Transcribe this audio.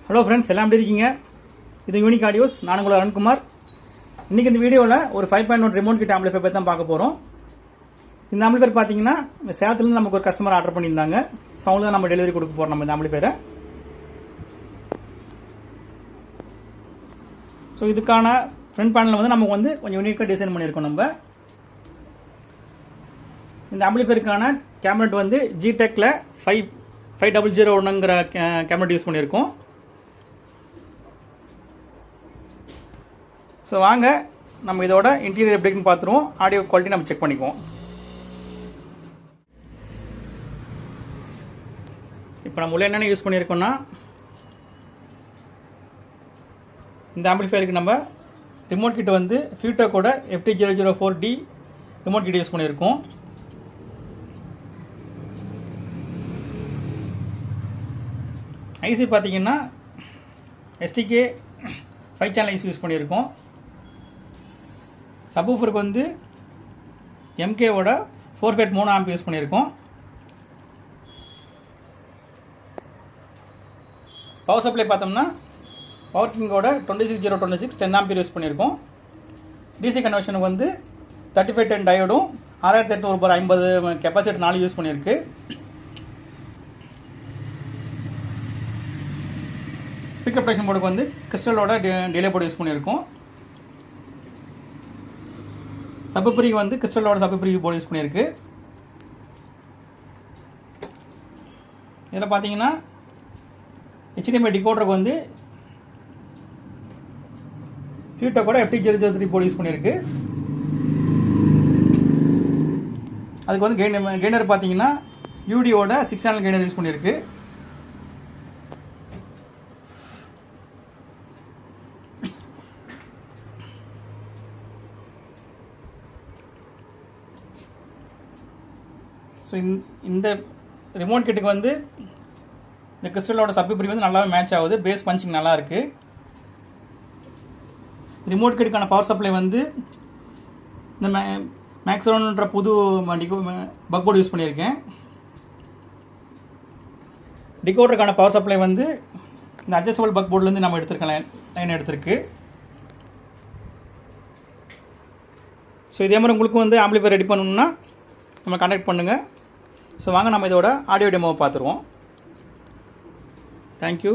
Hello friends, எல்லாம் எப்படி இருக்கீங்க? இது யூனிக் ஆடியோஸ். நான் உங்களை அருண்குமார். இன்றைக்கி இந்த வீடியோவில் ஒரு 5.1 ரிமோட் கிட் ஆம்பிளிஃபையர் பற்றி தான் பார்க்க போகிறோம். இந்த ஆம்பிளிஃபையர் பார்த்தீங்கன்னா சேலத்துலேருந்து நமக்கு ஒரு கஸ்டமர் ஆர்டர் பண்ணியிருந்தாங்க. ஸோ அவங்களுக்கு தான் நம்ம டெலிவரி கொடுக்க போகிறோம் நம்ம இந்த ஆம்பிளிஃபையரை. ஸோ இதுக்கான ஃப்ரண்ட் பேனலில் வந்து நமக்கு வந்து கொஞ்சம் யூனிக்காக டிசைன் பண்ணியிருக்கோம். நம்ம இந்த ஆம்பிளிஃபையருக்கான கேபினட் வந்து ஜிடெக்கில் 5001ங்கிற கேபினட் யூஸ் பண்ணியிருக்கோம். ஸோ வாங்க நம்ம இதோட இன்டீரியர் எப்படி இருக்குன்னு பார்த்துருவோம். ஆடியோ குவாலிட்டி நம்ம செக் பண்ணிக்குவோம். இப்போ நம்ம உள்ள என்னென்ன யூஸ் பண்ணியிருக்கோம்னா, இந்த ஆம்பிளிஃபையருக்கு நம்ம ரிமோட் கிட் வந்து ஃபியூட்டோக்கோட FT004D ரிமோட் கிட் யூஸ் பண்ணியிருக்கோம். ஐசி பார்த்தீங்கன்னா STK 5 சேனல் ஐசி யூஸ் பண்ணியிருக்கோம். சப்வூஃபருக்கு வந்து MKவோட 4.3 ஆம்ப் யூஸ் பண்ணியிருக்கோம். பவர் சப்ளை பார்த்தோம்னா பவர் கிங்கோட 26026 10 ஆம்பியர் யூஸ் பண்ணியிருக்கோம். டிசி கன்வர்ஷனுக்கு வந்து 3510 டயோடும் 6850 கெப்பாசிட்டி 4 யூஸ் பண்ணியிருக்கு. ஸ்பீக்கர் ப்ரொடக்ஷன் போர்டுக்கு வந்து கிறிஸ்டலோட டிலே போர்டு யூஸ் பண்ணியிருக்கோம். சப்வூஃபருக்கு வந்து கிறிஸ்டலோட சப்வூஃபர் போர்டு யூஸ் பண்ணியிருக்கு. இதில் பார்த்தீங்கன்னா HDMI டிகோடருக்கு வந்து ஃபியூட்டோக்கோட FT003 போர்டு யூஸ் பண்ணியிருக்கு. அதுக்கு வந்து கெய்னர் பார்த்தீங்கன்னா UDயோட 6 சேனல் கெய்னர் யூஸ் பண்ணியிருக்கு. ஸோ இந்த ரிமோட் கிட்டுக்கு வந்து இந்த கிறிஸ்டலோட சப்வூஃபர் வந்து நல்லாவே மேட்ச் ஆகுது. பேஸ் பஞ்சிங் நல்லா இருக்கு. ரிமோட் கிட்டுக்கான பவர் சப்ளை வந்து இந்த மேக்ஸோன்ற புது பக் போர்டு யூஸ் பண்ணியிருக்கேன். டிகோடருக்கான பவர் சப்ளை வந்து இந்த அட்ஜஸ்டபிள் பக் போர்டுலேருந்து நம்ம எடுத்துருக்கோம், லைன் எடுத்திருக்கு. ஸோ இதே மாதிரி உங்களுக்கு வந்து ஆம்பிளிஃபையர் ரெடி பண்ணணும்னா நம்ம கான்டாக்ட் பண்ணுங்கள். ஸோ வாங்க நம்ம இதோட ஆடியோ டெமோவை பார்த்துருவோம். தேங்க்யூ.